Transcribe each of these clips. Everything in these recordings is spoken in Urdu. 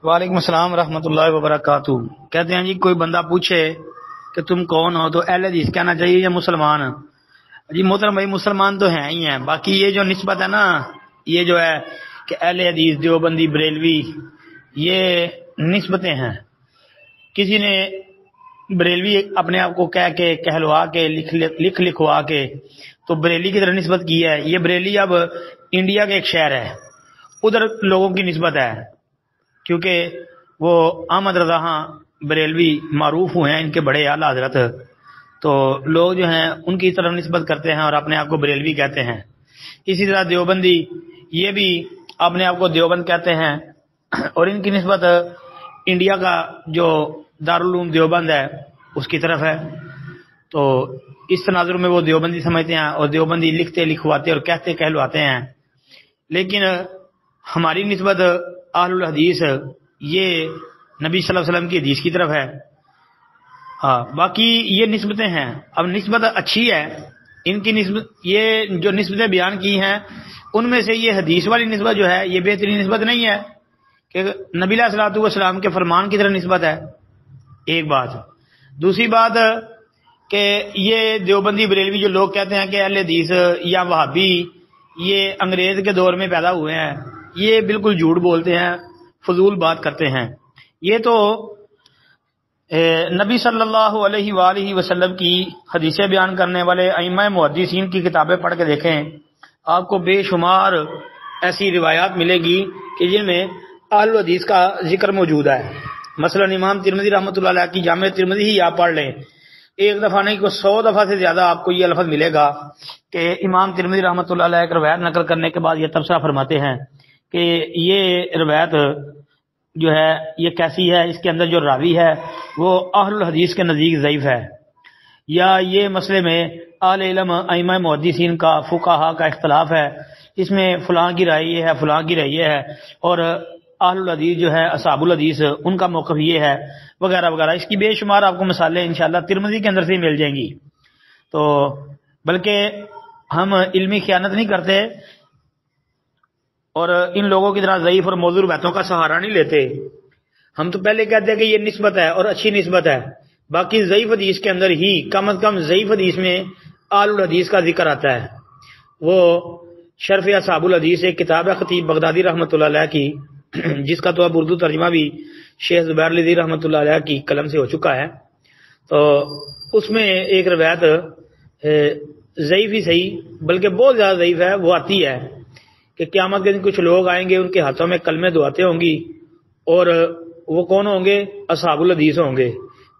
وعلیکم السلام ورحمۃ اللہ وبرکاتہ۔ کہتے ہیں جی کوئی بندہ پوچھے کہ تم کون ہو تو اہل حدیث کہنا چاہیے یا مسلمان؟ جی محترم بھائی مسلمان تو ہیں ہی ہیں، باقی یہ جو نسبت ہے نا، یہ جو ہے کہ اہل حدیث دیوبندی بریلوی، یہ نسبتیں ہیں۔ کسی نے بریلوی اپنے آپ کو کہہ کے کہلوا کے لکھوا کے تو بریلی کی طرح نسبت کی ہے۔ یہ بریلی اب انڈیا کے ایک شہر ہے، ادھر لوگوں کی نسبت ہے، کیونکہ وہ احمد رضا خان بریلوی معروف ہوئے ہیں، ان کے بڑے اعلیٰ حضرت، تو لوگ جو ہیں ان کی طرف نسبت کرتے ہیں اور اپنے آپ کو بریلوی کہتے ہیں۔ اسی طرح دیوبندی، یہ بھی اپنے آپ کو دیوبند کہتے ہیں اور ان کی نسبت انڈیا کا جو دارالعلوم دیوبند ہے اس کی طرف ہے، تو اس تناظر میں وہ دیوبندی سمجھتے ہیں اور دیوبندی لکھتے لکھواتے اور کہتے کہلواتے ہیں۔ لیکن ہماری نسبت اہل الحدیث یہ نبی صلی اللہ علیہ وسلم کی حدیث کی طرف ہے۔ ہاں باقی یہ نسبتیں ہیں، اب نسبت اچھی ہے ان کی نسبت، یہ جو نسبتیں بیان کی ہیں ان میں سے یہ حدیث والی نسبت جو ہے یہ بہترین نسبت نہیں ہے کہ نبی علیہ الصلوۃ والسلام کے فرمان کی طرح نسبت ہے، ایک بات۔ دوسری بات کہ یہ دیوبندی بریلوی جو لوگ کہتے ہیں کہ اہل حدیث یا وہابی یہ انگریز کے دور میں پیدا ہوئے ہیں، یہ بالکل جھوٹ بولتے ہیں، فضول بات کرتے ہیں۔ یہ تو نبی صلی اللہ علیہ وآلہ وسلم کی حدیثیں بیان کرنے والے ائمہ محدثین کی کتابیں پڑھ کے دیکھیں، آپ کو بے شمار ایسی روایات ملے گی کہ جن میں اہل الحدیث کا ذکر موجود ہے۔ مثلا امام ترمذی رحمۃ اللہ علیہ کی جامع ترمذی ہی آپ پڑھ لیں، ایک دفعہ نہیں کو 100 دفعہ سے زیادہ آپ کو یہ لفظ ملے گا کہ امام ترمذی رحمۃ اللہ علیہ کا روایت نقل کرنے کے بعد یہ تبصرہ فرماتے ہیں کہ یہ روایت جو ہے یہ کیسی ہے، اس کے اندر جو راوی ہے وہ اہل الحدیث کے نزدیک ضعیف ہے، یا یہ مسئلے میں اہل علم ائمہ محدثین کا فقہا کا اختلاف ہے، اس میں فلاں کی رائے یہ ہے، فلاں کی رائے یہ ہے، اور اہل الحدیث جو ہے اصحاب الحدیث ان کا موقف یہ ہے، وغیرہ وغیرہ۔ اس کی بے شمار آپ کو مثالیں انشاءاللہ ترمذی کے اندر سے مل جائیں گی۔ تو بلکہ ہم علمی خیانت نہیں کرتے اور ان لوگوں کی طرح ضعیف اور موضوع روایتوں کا سہارا نہیں لیتے، ہم تو پہلے کہتے ہیں کہ یہ نسبت ہے اور اچھی نسبت ہے، باقی ضعیف حدیث کے اندر ہی کم از کم ضعیف حدیث میں اہل الحدیث کا ذکر آتا ہے۔ وہ شرف اصحاب الحدیث ایک کتاب ہے خطیب بغدادی رحمۃ اللہ علیہ کی، جس کا تو اب اردو ترجمہ بھی شیخ زبیر لدی رحمۃ اللہ علیہ کی قلم سے ہو چکا ہے، تو اس میں ایک روایت ضعیف ہی صحیح بلکہ بہت زیادہ ضعیف ہے، وہ آتی ہے کہ قیامت کے دن کچھ لوگ آئیں گے، ان کے ہاتھوں میں کلمے دعاتیں ہوں گی، اور وہ کون ہوں گے؟ اصحاب الحدیث ہوں گے،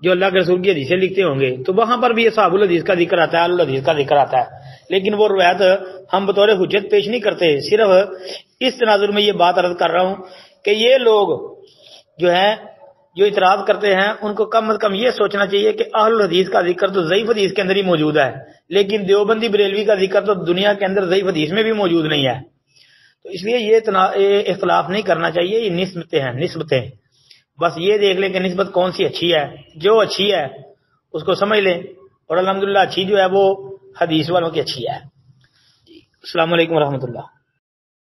جو اللہ کے رسول کی حدیثیں لکھتے ہوں گے، تو وہاں پر بھی اصحاب الحدیث کا ذکر آتا ہے، اہل الحدیث کا ذکر آتا ہے، لیکن وہ روایت ہم بطور حجت پیش نہیں کرتے، صرف اس تناظر میں یہ بات عرض کر رہا ہوں کہ یہ لوگ جو ہیں جو اعتراض کرتے ہیں ان کو کم از کم یہ سوچنا چاہیے کہ اہل الحدیث کا ذکر تو ضعیف حدیث کے اندر ہی موجود ہے، لیکن دیوبندی بریلوی کا ذکر تو دنیا کے اندر ضعیف حدیث میں بھی موجود نہیں ہے، تو اس لیے یہ اختلاف نہیں کرنا چاہیے، یہ نسبتیں ہیں، نسبتیں بس یہ دیکھ لیں کہ نسبت کون سی اچھی ہے، جو اچھی ہے اس کو سمجھ لیں، اور الحمدللہ اچھی جو ہے وہ حدیث والوں کی اچھی ہے۔ السلام علیکم ورحمۃ اللہ۔